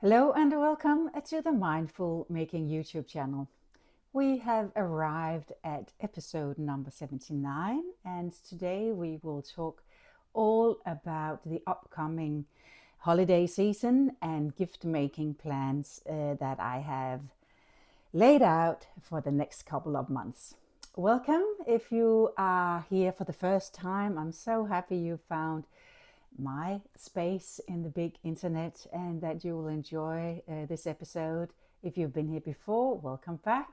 Hello and welcome to the Mindful Making YouTube channel. We have arrived at episode number 79, and today we will talk all about the upcoming holiday season and gift making plans that I have laid out for the next couple of months. Welcome if you are here for the first time. I'm so happy you found my space in the big internet and that you will enjoy this episode. If you've been here before, welcome back.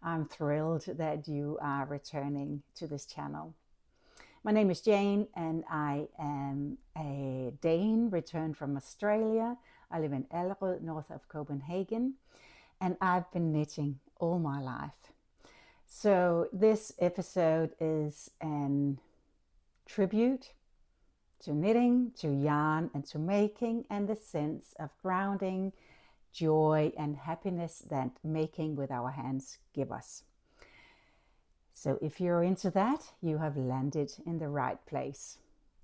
I'm thrilled that you are returning to this channel. My name is Jane and I am a Dane returned from Australia. I live in Hillerød, north of Copenhagen, and I've been knitting all my life. So this episode is an tribute to knitting, to yarn, and to making, and the sense of grounding, joy, and happiness that making with our hands give us. So if you're into that, you have landed in the right place.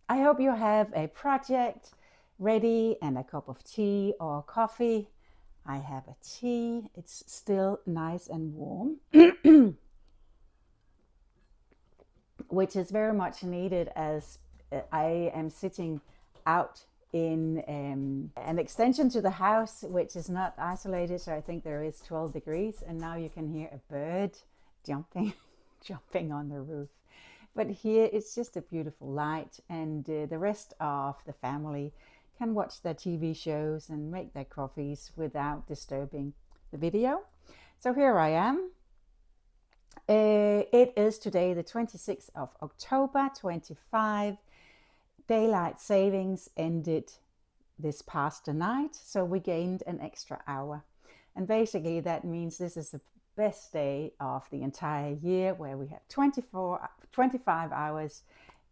I hope you have a project ready and a cup of tea or coffee. I have a tea. It's still nice and warm, which is very much needed as I am sitting out in an extension to the house, which is not isolated. So I think there is 12 degrees, and now you can hear a bird jumping on the roof. But here it's just a beautiful light, and the rest of the family can watch their TV shows and make their coffees without disturbing the video. So here I am. It is today the 26th of October 25. Daylight savings ended this past night, so we gained an extra hour. And basically that means this is the best day of the entire year, where we have 25 hours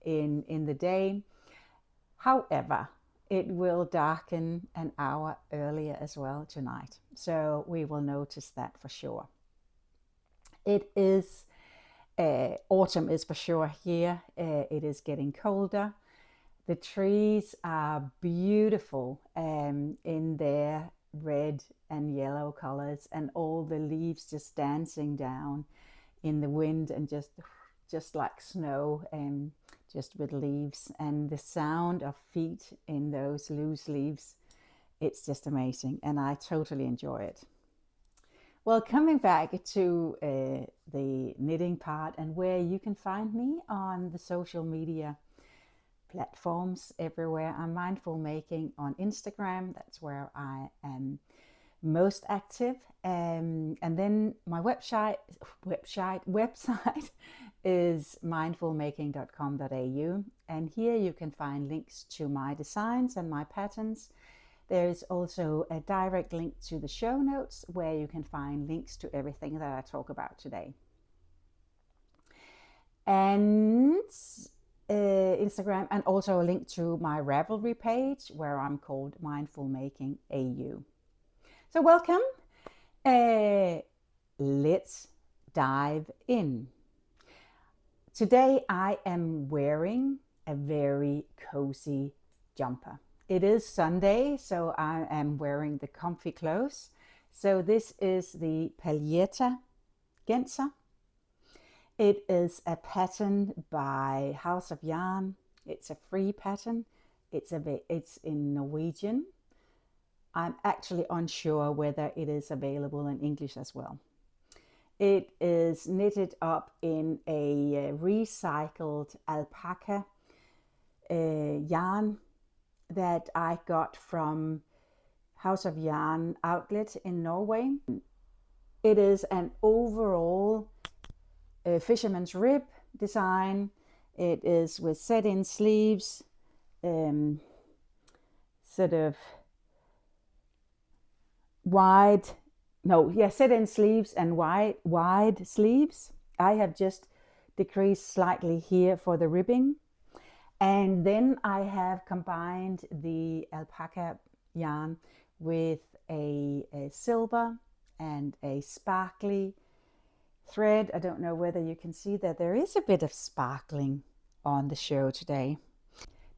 in the day. However, it will darken an hour earlier as well tonight, so we will notice that for sure. It is autumn is for sure here. It is getting colder. The trees are beautiful in their red and yellow colors, and all the leaves just dancing down in the wind, and just like snow, just with leaves, and the sound of feet in those loose leaves. It's just amazing, and I totally enjoy it. Well, coming back to the knitting part and where you can find me on the social media platforms everywhere. I'm Mindful Making on Instagram. That's where I am most active. And then my website is mindfulmaking.com.au. And here you can find links to my designs and my patterns. There is also a direct link to the show notes where you can find links to everything that I talk about today. And Instagram, and also a link to my Ravelry page where I'm called Mindful Making AU. So welcome. Let's dive in. Today I am wearing a very cozy jumper. It is Sunday, so I am wearing the comfy clothes. So this is the Paglietta Genser. It is a pattern by House of Yarn. It's a free pattern. It's in Norwegian. I'm actually unsure whether it is available in English as well. It is knitted up in a recycled alpaca yarn that I got from House of Yarn outlet in Norway. It is an overall fisherman's rib design. It is with set-in sleeves, sort of set-in sleeves and wide sleeves. I have just decreased slightly here for the ribbing, and then I have combined the alpaca yarn with a silver and a sparkly thread. I don't know whether you can see that there is a bit of sparkling on the show today.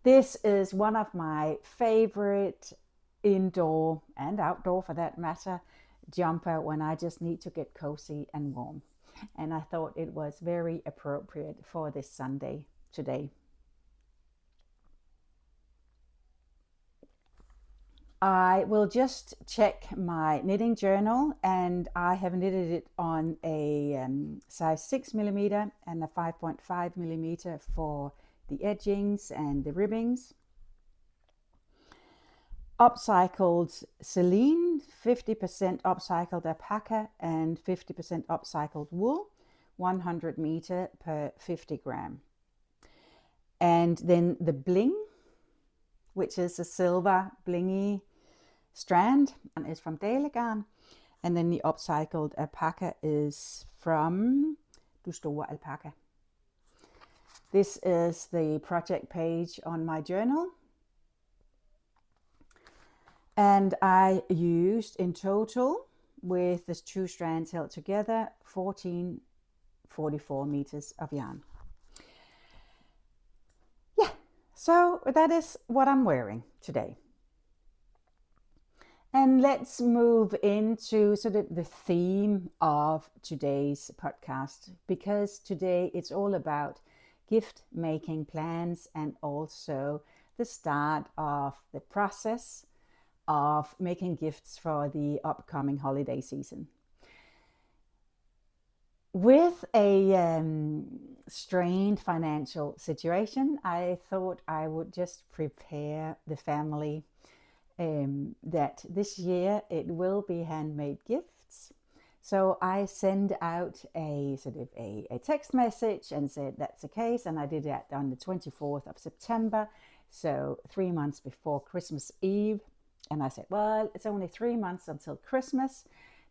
This is one of my favorite indoor and outdoor for that matter jumper when I just need to get cozy and warm. And I thought it was very appropriate for this Sunday today. I will just check my knitting journal, and I have knitted it on a size 6 millimeter and a 5.5 millimeter for the edgings and the ribbings. Upcycled Celine, 50% upcycled alpaca and 50% upcycled wool, 100 meter per 50 gram. And then the bling, which is a silver blingy strand, and is from Dalegarn. And then the upcycled alpaca is from Du Store Alpaca. This is the project page on my journal. And I used in total, with the 2 strands held together, 1444 meters of yarn. Yeah, so that is what I'm wearing today. And let's move into sort of the theme of today's podcast, because today it's all about gift making plans and also the start of the process of making gifts for the upcoming holiday season. With a strained financial situation, I thought I would just prepare the family that this year it will be handmade gifts. So I send out a sort of a text message and said that's the case, and I did that on the 24th of September, so 3 months before Christmas Eve. And I said, well, it's only 3 months until Christmas.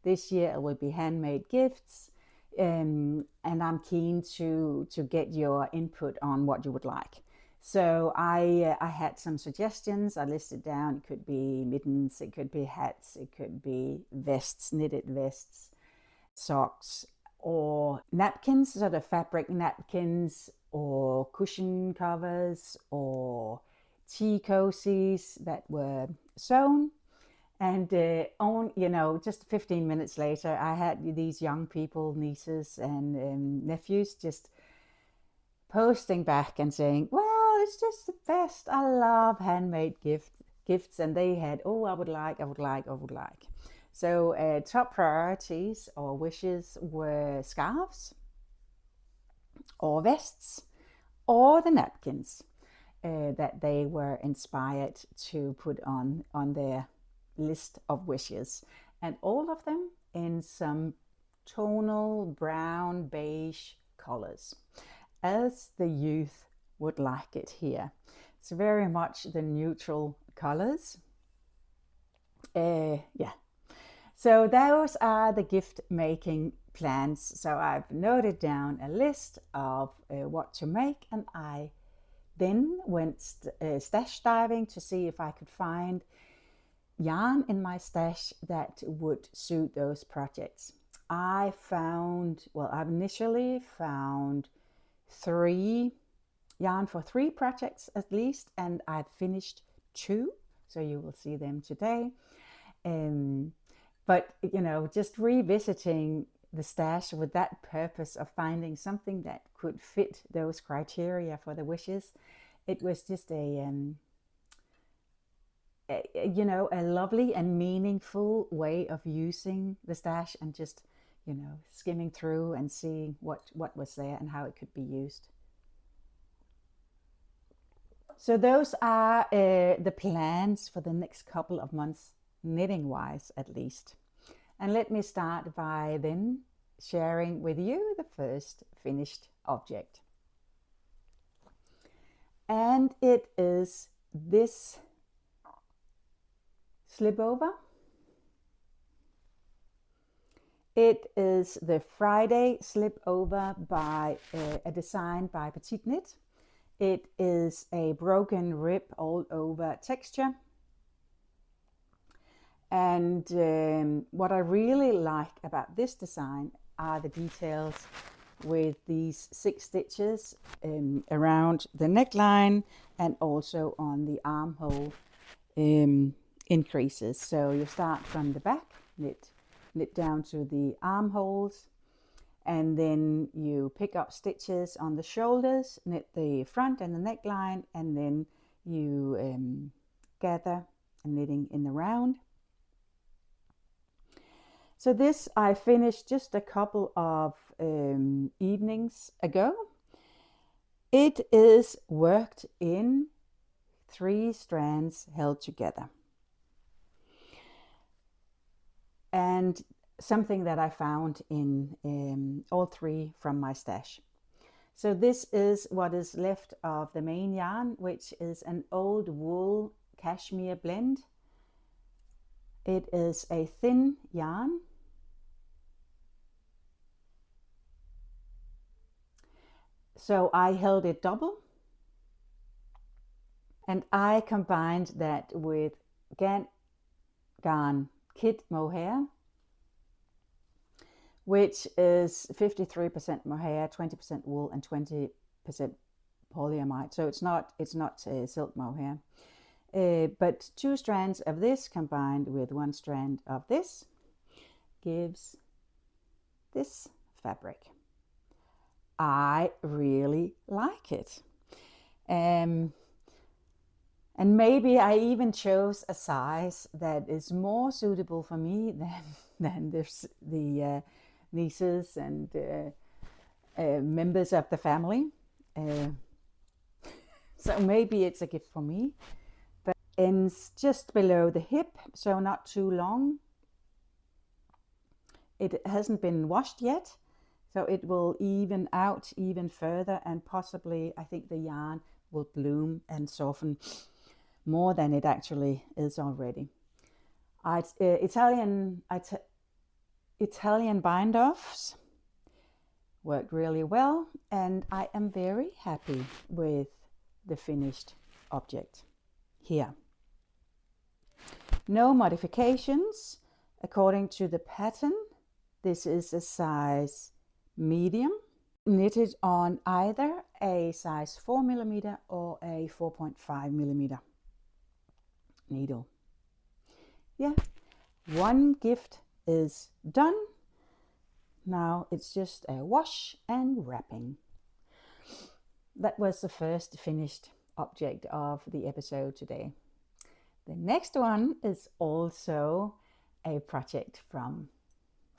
This year it will be handmade gifts, and I'm keen to get your input on what you would like. So I had some suggestions. I listed down, it could be mittens, it could be hats, it could be vests, knitted vests, socks, or napkins, sort of fabric napkins, or cushion covers, or tea cozies that were sewn. And just 15 minutes later, I had these young people, nieces and nephews, just posting back and saying, well, it's just the best. I love handmade gifts. And they had, I would like. So top priorities or wishes were scarves or vests or the napkins that they were inspired to put on their list of wishes. And all of them in some tonal brown beige colors, as the youth would like it here. It's very much the neutral colors. So those are the gift making plans. So I've noted down a list of what to make, and I then went stash diving to see if I could find yarn in my stash that would suit those projects. I've initially found 3 yarn for 3 projects at least, and I've finished 2, so you will see them today. But just revisiting the stash with that purpose of finding something that could fit those criteria for the wishes, it was just a lovely and meaningful way of using the stash, and just skimming through and seeing what was there and how it could be used. So those are the plans for the next couple of months, knitting wise at least. And let me start by then sharing with you the first finished object. And it is this slipover. It is the Friday slipover by a design by Petite Knit. It is a broken rib all over texture. And what I really like about this design are the details with these 6 stitches around the neckline and also on the armhole in increases. So you start from the back, knit down to the armholes, and then you pick up stitches on the shoulders, knit the front and the neckline, and then you gather and knitting in the round. So this I finished just a couple of evenings ago. It is worked in 3 strands held together. And something that I found in all 3 from my stash. So this is what is left of the main yarn, which is an old wool cashmere blend. It is a thin yarn. So I held it double, and I combined that with Garn Kid Mohair, which is 53% mohair, 20% wool, and 20% polyamide. So it's not silk mohair. But 2 strands of this combined with 1 strand of this gives this fabric. I really like it. And maybe I even chose a size that is more suitable for me than the nieces and members of the family. So maybe it's a gift for me. But it ends just below the hip, so not too long. It hasn't been washed yet, so it will even out even further, and possibly I think the yarn will bloom and soften more than it actually is already. Italian bind-offs worked really well, and I am very happy with the finished object here. No modifications according to the pattern. This is a size medium, knitted on either a size 4mm or a 4.5mm needle. Yeah, 1 gift is done. Now it's just a wash and wrapping. That was the first finished object of the episode today. The next one is also a project from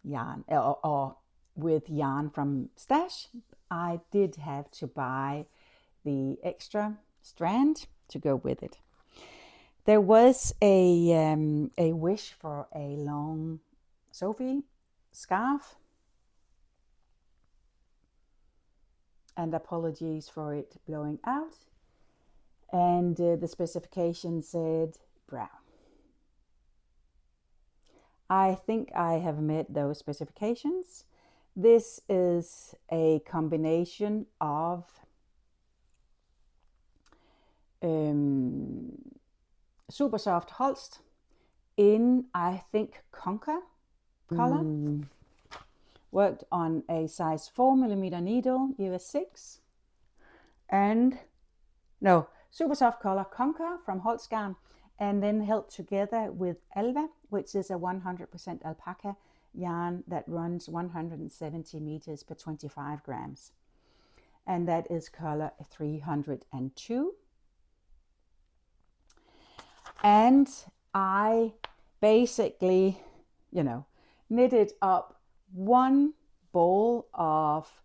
yarn, or with yarn from stash. I did have to buy the extra strand to go with it. There was a wish for a long Sophie scarf, and apologies for it blowing out, and the specification said brown. I think I have met those specifications. This is a combination of super soft Holst in, I think, Conker color. Worked on a size 4mm needle, US 6. And no, super soft color Conker from Holzgarn, and then held together with Alva, which is a 100% alpaca yarn that runs 170 meters per 25 grams. And that is color 302. And I basically, knitted up 1 ball of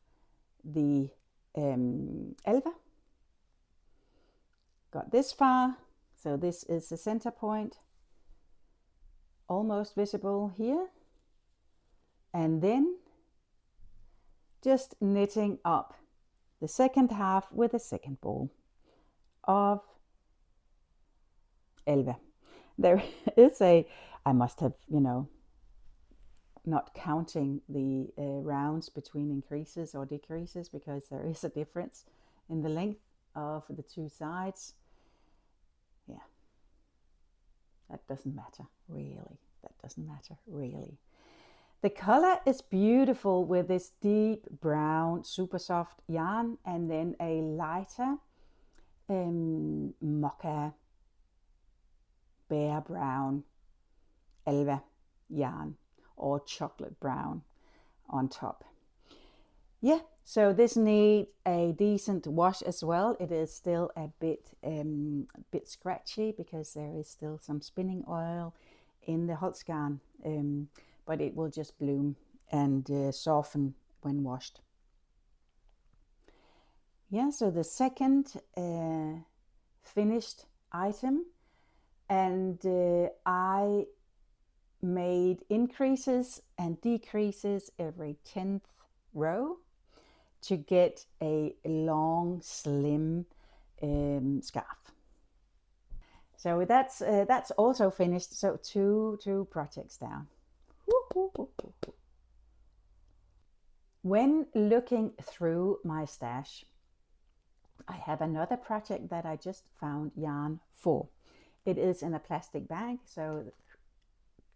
the Alva. Got this far, so this is the center point, almost visible here. And then just knitting up the second half with a second ball of Alva. There is I must have, not counting the rounds between increases or decreases, because there is a difference in the length of the 2 sides. Yeah, that doesn't matter really. The color is beautiful with this deep brown super soft yarn, and then a lighter mocha bare brown alva yarn or chocolate brown on top. Yeah, so this needs a decent wash as well. It is still a bit scratchy because there is still some spinning oil in the Holzgarn, but it will just bloom and soften when washed. Yeah, so the second finished item, and I made increases and decreases every 10th row to get a long, slim scarf. So that's also finished. So two projects down. When looking through my stash, I have another project that I just found yarn for. It is in a plastic bag, so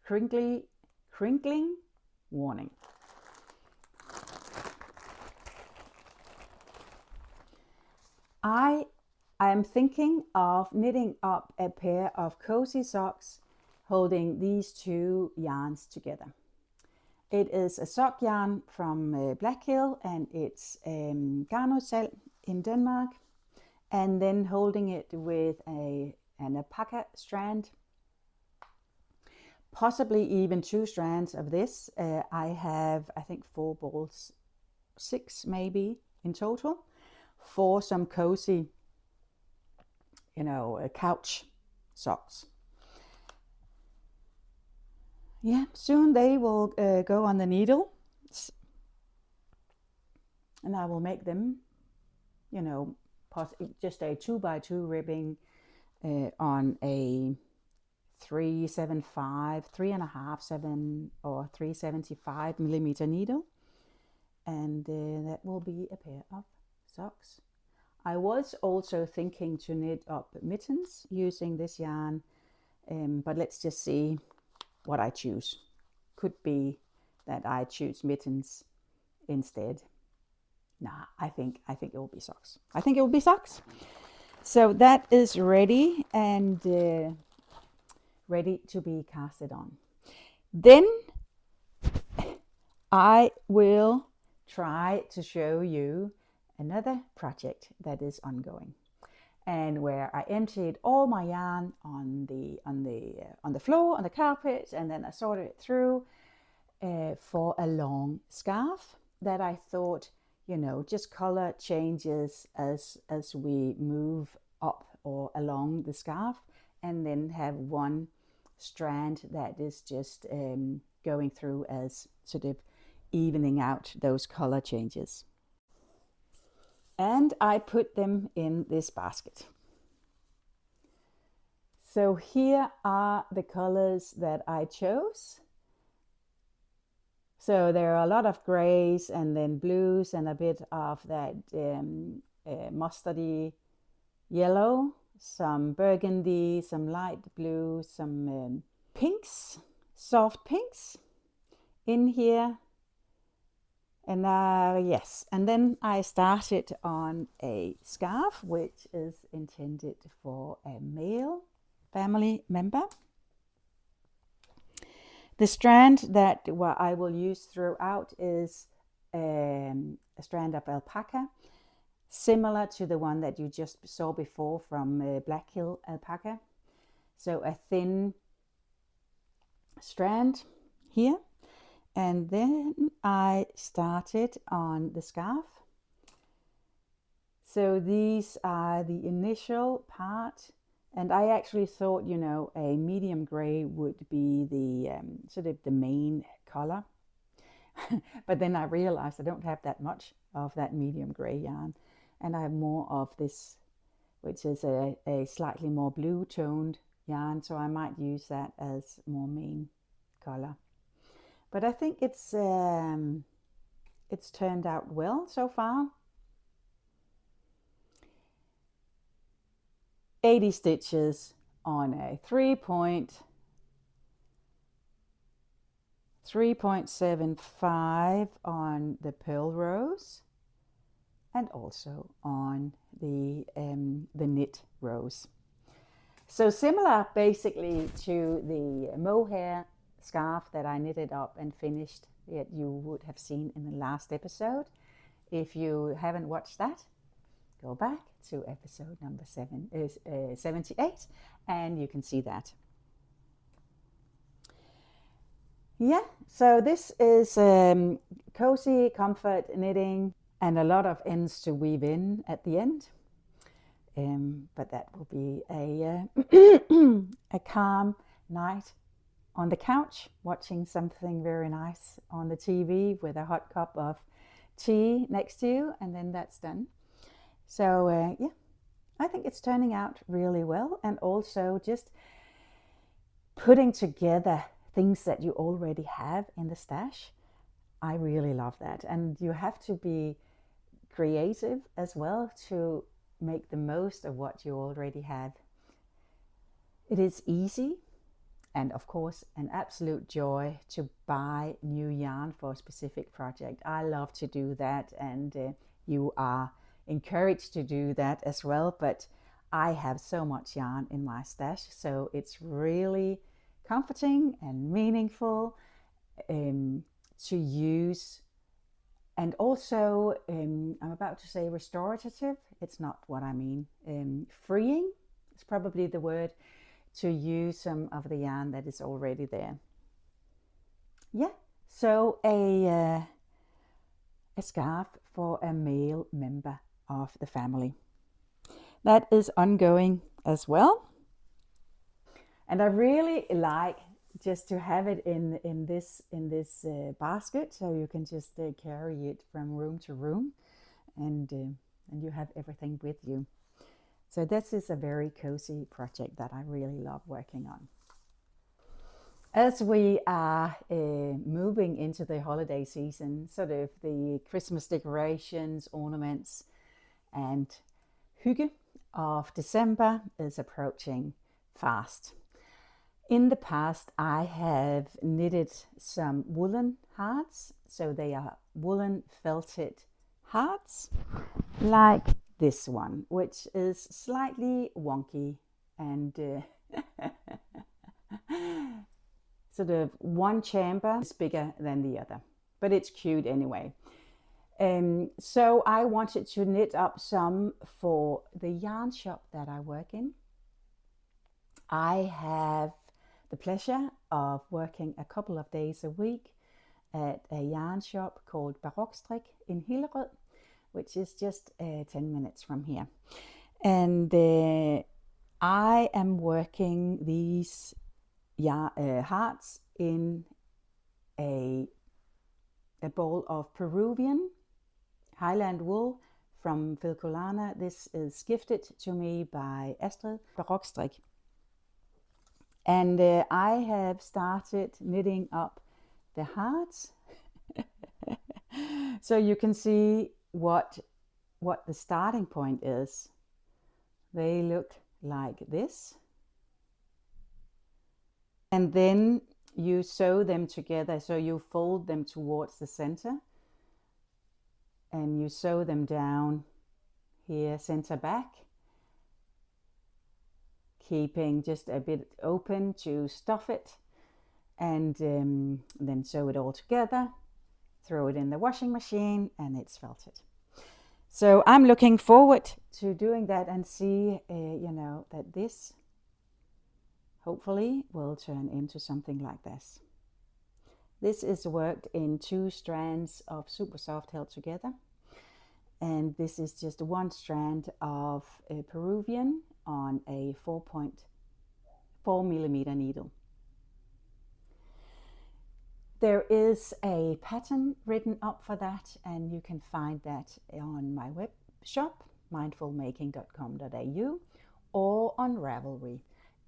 crinkling warning. I am thinking of knitting up a pair of cozy socks holding these two yarns together. It is a sock yarn from Black Hill, and it's Garnosel in Denmark, and then holding it with an alpaca strand, possibly even 2 strands of this. I have, I think, 4 balls, 6 maybe in total, for some cozy, couch socks. Yeah, soon they will go on the needle, and I will make them, just a 2x2 ribbing on a 3.75, 3.5, 7 or 3.75 millimeter needle, and that will be a pair of socks. I was also thinking to knit up mittens using this yarn, but let's just see what I choose. Could be that I choose mittens instead. Nah, I think it will be socks. I think it will be socks. So that is ready and ready to be casted on. Then I will try to show you another project that is ongoing, and where I emptied all my yarn on the floor, on the carpet, and then I sorted it through for a long scarf that I thought, just color changes as we move up or along the scarf, and then have one strand that is just going through as sort of evening out those color changes. And I put them in this basket. So here are the colors that I chose. So there are a lot of grays and then blues and a bit of that mustardy yellow, some burgundy, some light blue, some pinks, soft pinks in here. And yes, and then I started on a scarf which is intended for a male family member. The strand that I will use throughout is a strand of alpaca, similar to the one that you just saw before from Black Hill alpaca. So a thin strand here. And then I started on the scarf. So these are the initial part, and I actually thought, a medium gray would be the sort of the main color. But then I realized I don't have that much of that medium gray yarn, and I have more of this, which is a slightly more blue toned yarn, so I might use that as more main color. But I think it's turned out well so far. 80 stitches on a 3.75 on the purl rows, and also on the knit rows. So similar basically to the mohair scarf that I knitted up and finished that you would have seen in the last episode. If you haven't watched that, go back to episode number 78 and you can see that. Yeah, so this is cozy comfort knitting and a lot of ends to weave in at the end. But that will be a calm night on the couch, watching something very nice on the TV with a hot cup of tea next to you, and then that's done. So yeah, I think it's turning out really well, and also just putting together things that you already have in the stash. I really love that, and you have to be creative as well to make the most of what you already have. It is easy and of course an absolute joy to buy new yarn for a specific project. I love to do that, and you are encouraged to do that as well, but I have so much yarn in my stash, so it's really comforting and meaningful to use. And also, I'm about to say restorative. It's not what I mean. Freeing is probably the word, to use some of the yarn that is already there. Yeah, so a scarf for a male member of the family. That is ongoing as well. And I really like just to have it in this basket, so you can just carry it from room to room, and you have everything with you. So this is a very cozy project that I really love working on. As we are moving into the holiday season, sort of the Christmas decorations, ornaments, and hygge of December is approaching fast. In the past, I have knitted some woolen hearts. So they are woolen felted hearts, like this one, which is slightly wonky and sort of one chamber is bigger than the other, but it's cute anyway. So I wanted to knit up some for the yarn shop that I work in. I have the pleasure of working a couple of days a week at a yarn shop called Barok Strik in Hillerød, which is just 10 minutes from here. And I am working these hearts in a ball of Peruvian Highland wool from Filcolana. This is gifted to me by Astrid Barok Strik. And I have started knitting up the hearts. So you can see what the starting point is. They look like this. And then you sew them together. So you fold them towards the center. And you sew them down here, center back, keeping just a bit open to stuff it, and then sew it all together, throw it in the washing machine, and it's felted. So I'm looking forward to doing that and see, that this hopefully will turn into something like this. This is worked in 2 strands of super soft held together. And this is just one strand of Peruvian on a 4.4 millimeter needle. There is a pattern written up for that, and you can find that on my web shop, mindfulmaking.com.au, or on Ravelry,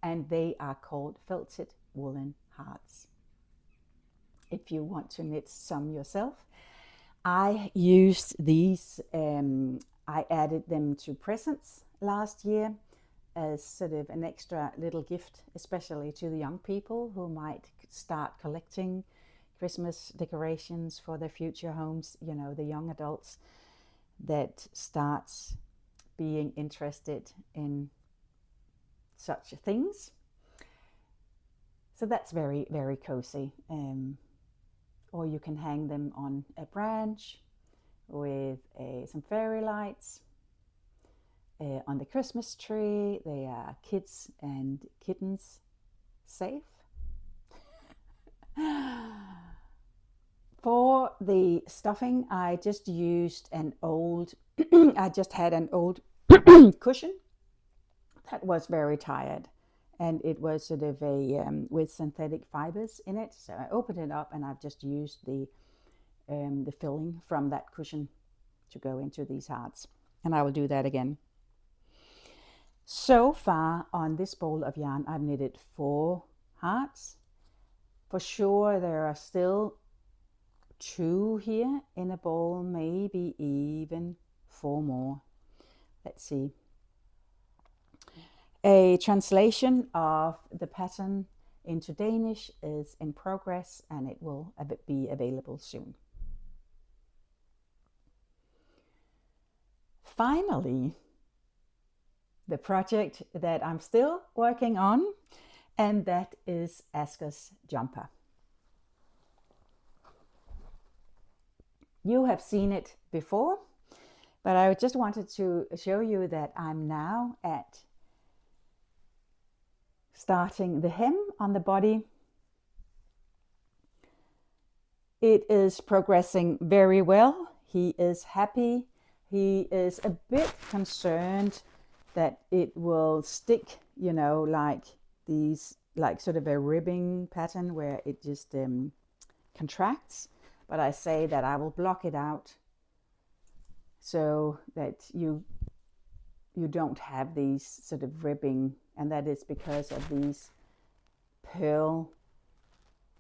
and they are called felted woolen hearts. If you want to knit some yourself, I used these, I added them to presents last year as sort of an extra little gift, especially to the young people who might start collecting Christmas decorations for their future homes, the young adults that starts being interested in such things. So that's very, very cozy. Or you can hang them on a branch with some fairy lights. On the Christmas tree, they are kids and kittens safe. For the stuffing, I just used an old, I just had an old cushion that was very tired, and it was sort of a with synthetic fibers in it. So I opened it up, and I've just used the filling from that cushion to go into these hearts, and I will do that again. So far on this ball of yarn, I've knitted 4 hearts. For sure, there are still 2 here in a ball, maybe even 4 more. Let's see. A translation of the pattern into Danish is in progress, and it will be available soon. Finally, the project that I'm still working on, and that is Asger's jumper. You have seen it before, but I just wanted to show you that I'm now at starting the hem on the body. It is progressing very well. He is happy. He is a bit concerned that it will stick, you know, like these, like sort of a ribbing pattern where it just contracts. But I say that I will block it out so that you don't have these sort of ribbing, and that is because of these pearl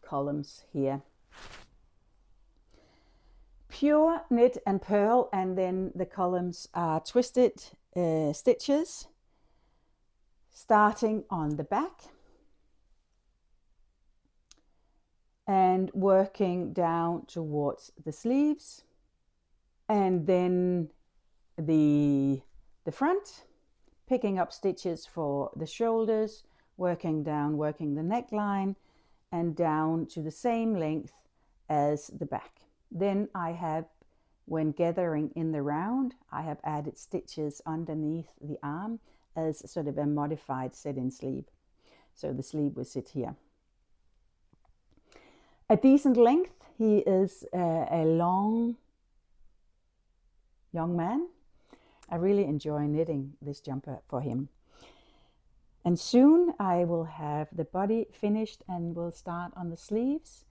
columns here. Pure knit and pearl, and then the columns are twisted stitches starting on the back and working down towards the sleeves, and then the front, picking up stitches for the shoulders, working down, working the neckline, and down to the same length as the back. Then I have, when gathering in the round, I have added stitches underneath the arm as sort of a modified sit-in sleeve. So the sleeve will sit here. A decent length. He is a long young man. I really enjoy knitting this jumper for him. And soon I will have the body finished and will start on the sleeves.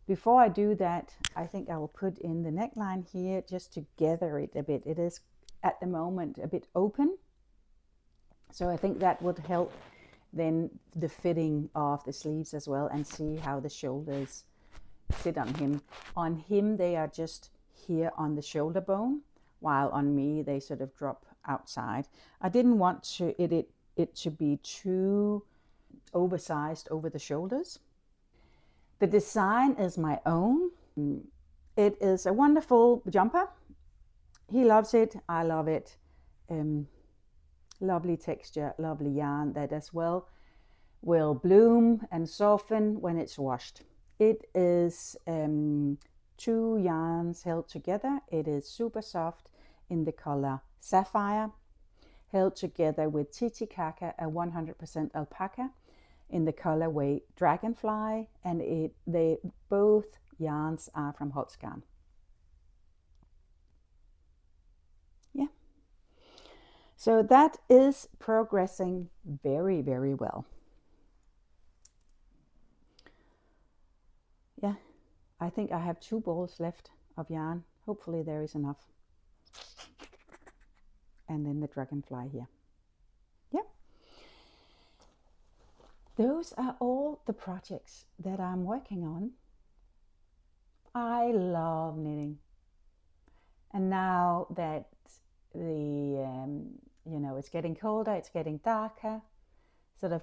Before I do that, I think I will put in the neckline here just to gather it a bit. It is at the moment a bit open. So I think that would help then the fitting of the sleeves as well, and see how the shoulders sit on him. On him, they are just here on the shoulder bone, while on me they sort of drop outside. I didn't want it to be too oversized over the shoulders. The design is my own. It is a wonderful jumper. He loves it, I love it. Lovely texture, lovely yarn that as well will bloom and soften when it's washed. It is 2 yarns held together. It is super soft in the color Sapphire, held together with Titicaca, a 100% alpaca, in the colorway Dragonfly, and both yarns are from Holtzgarn. Yeah. So that is progressing very, very well. Yeah, I think I have 2 balls left of yarn. Hopefully there is enough. And then the Dragonfly here. Yeah. Those are all the projects that I'm working on. I love knitting. And now that it's getting colder, it's getting darker, sort of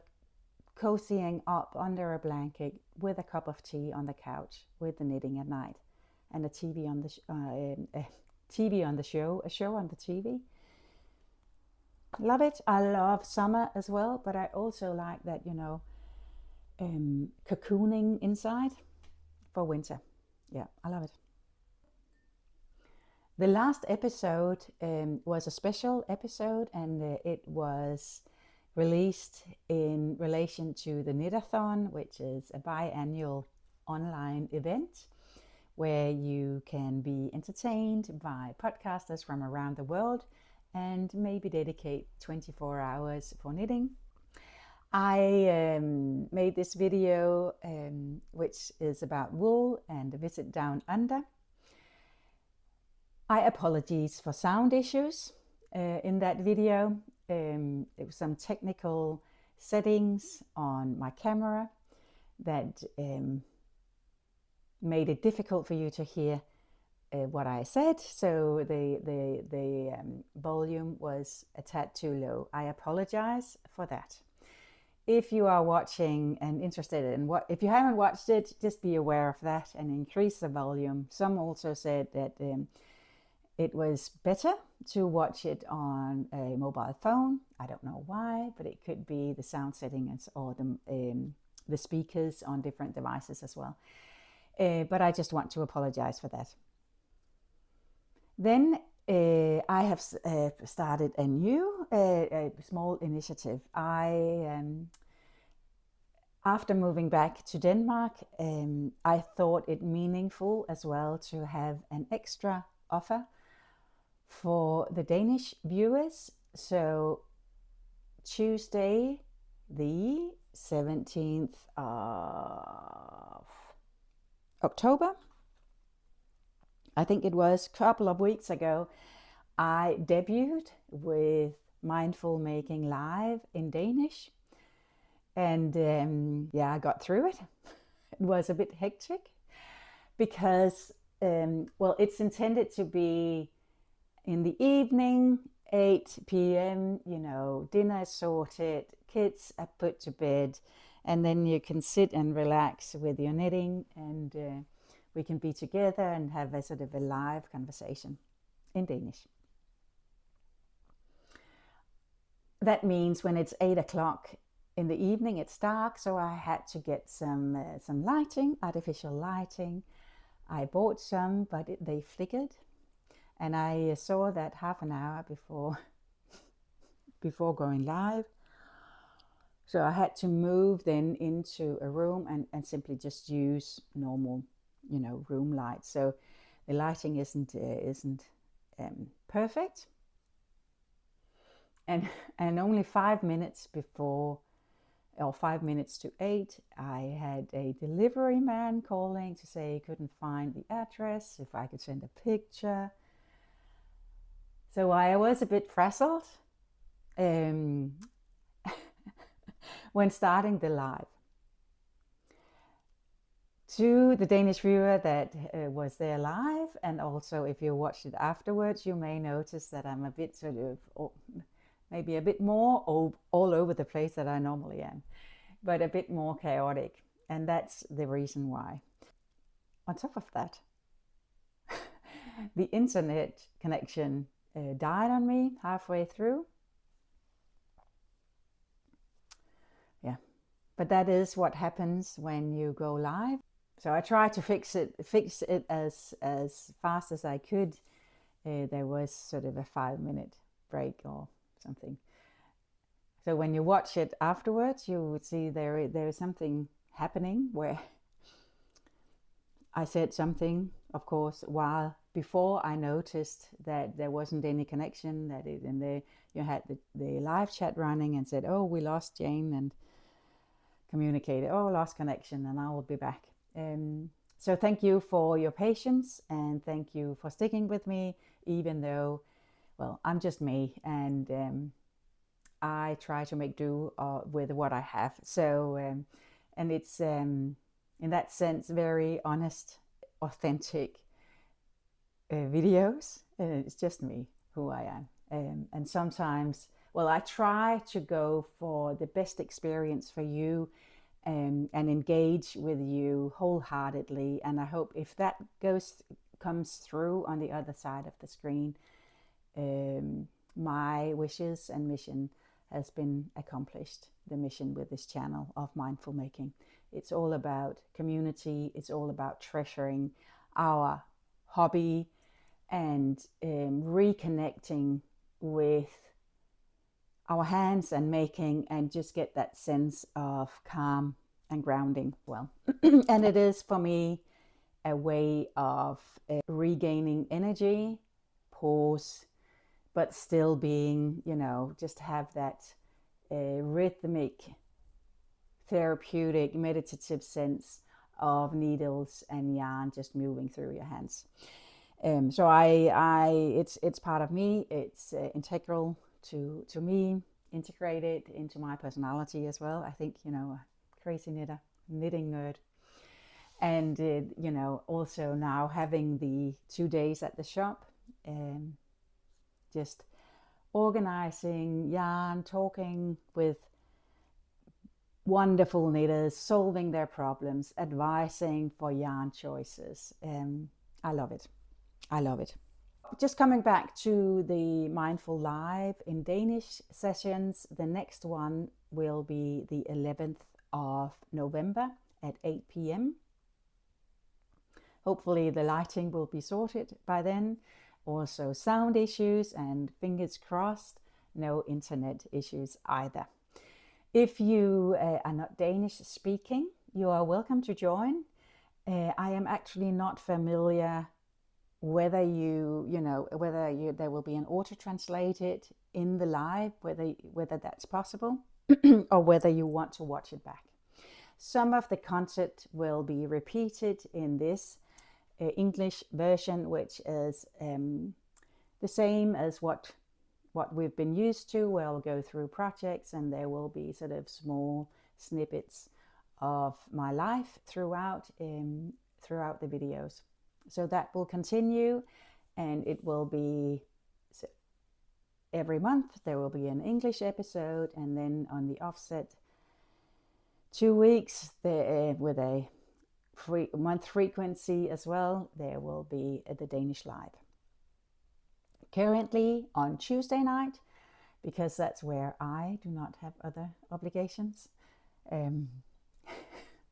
cozying up under a blanket with a cup of tea on the couch with the knitting at night, and a TV on the show on the TV. Love it. I love summer as well, but I also like that, cocooning inside for winter. Yeah, I love it. The last episode was a special episode, and it was released in relation to the Knitathon, which is a biannual online event where you can be entertained by podcasters from around the world and maybe dedicate 24 hours for knitting. I made this video which is about wool and a visit down under. I apologize for sound issues in that video. There was some technical settings on my camera that made it difficult for you to hear what I said, so the volume was a tad too low. I apologize for that. If you are watching and interested in if you haven't watched it, just be aware of that and increase the volume. Some also said that it was better to watch it on a mobile phone. I don't know why, but it could be the sound settings or the speakers on different devices as well. But I just want to apologize for that. Then I have started a new small initiative. After moving back to Denmark, I thought it meaningful as well to have an extra offer for the Danish viewers. So Tuesday, the 17th of October, I think it was a couple of weeks ago, I debuted with Mindful Making Live in Danish. And I got through it. It was a bit hectic because, it's intended to be in the evening, 8 p.m., dinner is sorted, kids are put to bed, and then you can sit and relax with your knitting, and we can be together and have a sort of a live conversation in Danish. That means when it's 8 o'clock in the evening, it's dark, so I had to get some lighting, artificial lighting. I bought some, but they flickered, and I saw that half an hour before going live. So I had to move then into a room and simply just use normal, room light. So the lighting isn't perfect. And only 5 minutes before, or 5 minutes to 8, I had a delivery man calling to say he couldn't find the address, if I could send a picture. So I was a bit frazzled when starting the live. To the Danish viewer that was there live, and also if you watched it afterwards, you may notice that I'm a bit sort of, maybe a bit more all over the place that I normally am, but a bit more chaotic. And that's the reason why. On top of that, the internet connection died on me halfway through. Yeah, but that is what happens when you go live. So I tried to fix it as fast as I could. There was sort of a 5-minute break or something. So when you watch it afterwards, you would see there is something happening where I said something, of course, while before I noticed that there wasn't any connection, you had the live chat running and said, oh, we lost Jane, and communicated, oh, lost connection, and I will be back. So thank you for your patience, and thank you for sticking with me, even though, I'm just me, and I try to make do with what I have. So, and it's in that sense very honest, authentic videos. It's just me, who I am. And sometimes, I try to go for the best experience for you, and engage with you wholeheartedly. And I hope if that comes through on the other side of the screen, my wishes and mission has been accomplished. The mission with this channel of Mindful Making. It's all about community. It's all about treasuring our hobby and reconnecting with our hands and making, and just get that sense of calm and grounding. Well, and it is for me a way of regaining energy, pause, but still being, just have that rhythmic, therapeutic, meditative sense of needles and yarn just moving through your hands. So it's part of me. It's integral to me, integrated into my personality as well. I think, a crazy knitter, knitting nerd. And, also now having the 2 days at the shop, just organizing yarn, talking with wonderful knitters, solving their problems, advising for yarn choices. I love it. I love it. Just coming back to the Mindful Live in Danish sessions, the next one will be the 11th of November at 8 p.m. Hopefully the lighting will be sorted by then. Also sound issues, and fingers crossed, no internet issues either. If you are not Danish speaking, you are welcome to join. I am actually not familiar whether there will be an auto-translated in the live, whether that's possible, or whether you want to watch it back. Some of the content will be repeated in this English version, which is the same as what we've been used to. We'll go through projects, and there will be sort of small snippets of my life throughout the videos. So that will continue, and it will be every month there will be an English episode, and then on the offset 2 weeks with a month frequency as well, there will be the Danish live. Currently on Tuesday night, because that's where I do not have other obligations. So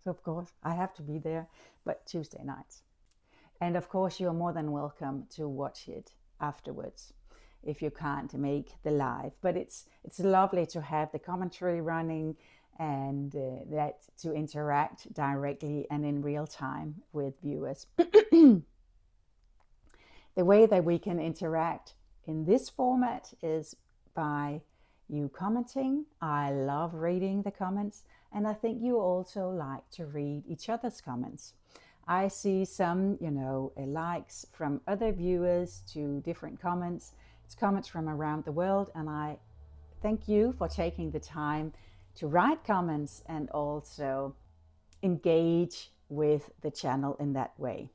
of course I have to be there, but Tuesday nights. And of course you're more than welcome to watch it afterwards if you can't make the live. But it's lovely to have the commentary running, and that to interact directly and in real time with viewers. The way that we can interact in this format is by you commenting. I love reading the comments, and I think you also like to read each other's comments. I see some, likes from other viewers to different comments. It's comments from around the world, and I thank you for taking the time to write comments and also engage with the channel in that way.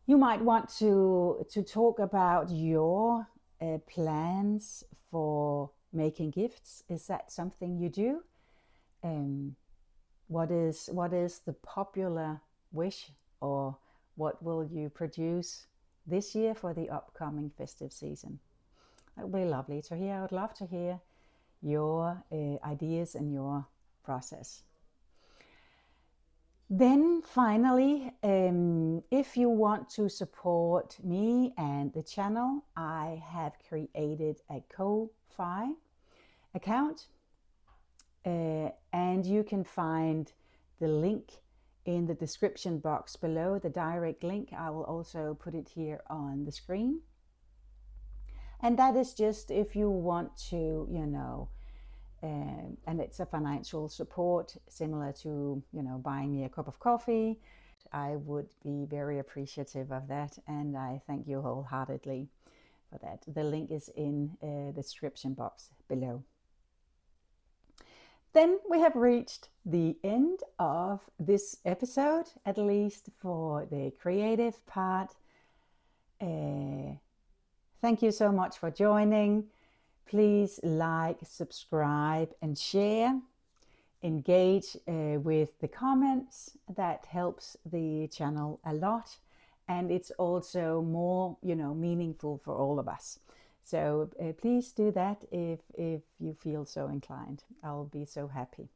You might want to talk about your plans for making gifts. Is that something you do? What is the popular wish, or what will you produce this year for the upcoming festive season? That would be lovely to hear. I would love to hear your ideas and your process. Then finally, if you want to support me and the channel, I have created a Ko-Fi account, and you can find the link in the description box below, the direct link. I will also put it here on the screen. And that is just if you want to, and it's a financial support similar to, buying me a cup of coffee. I would be very appreciative of that, and I thank you wholeheartedly for that. The link is in the description box below. Then we have reached the end of this episode, at least for the creative part. Thank you so much for joining. Please like, subscribe, and share. Engage with the comments. That helps the channel a lot, and it's also more, meaningful for all of us. So please do that if you feel so inclined. I'll be so happy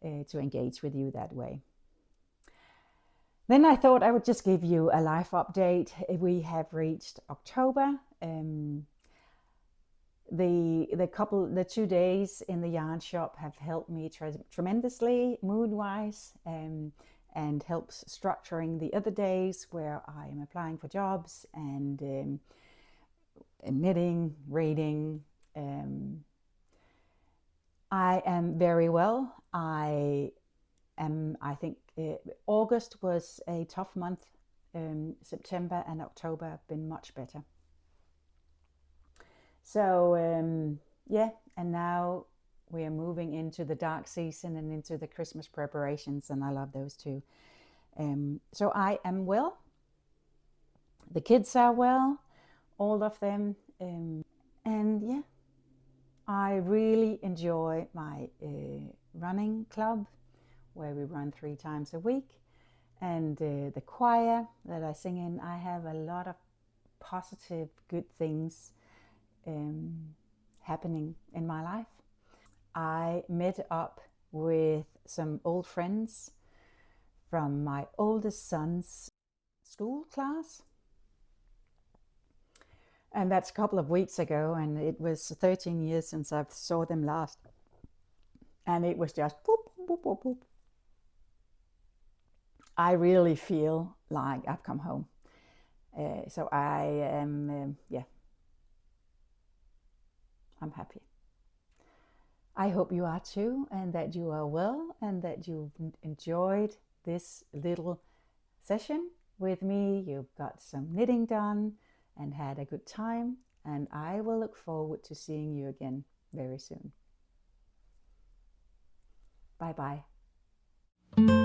to engage with you that way. Then I thought I would just give you a life update. We have reached October. The 2 days in the yarn shop have helped me tremendously mood-wise, and helps structuring the other days where I am applying for jobs and knitting, reading. I am very well. I think August was a tough month. September and October have been much better. So yeah, and now we are moving into the dark season and into the Christmas preparations, and I love those too. So I am well. The kids are well, all of them. And yeah, I really enjoy my running club where we run 3 times a week, and the choir that I sing in. I have a lot of positive, good things happening in my life. I met up with some old friends from my oldest son's school class, and that's a couple of weeks ago, and it was 13 years since I saw them last, and it was just boop, boop, boop, boop. I really feel like I've come home. So I am, yeah, I'm happy. I hope you are too, and that you are well, and that you've enjoyed this little session with me. You've got some knitting done and had a good time, and I will look forward to seeing you again very soon. Bye bye.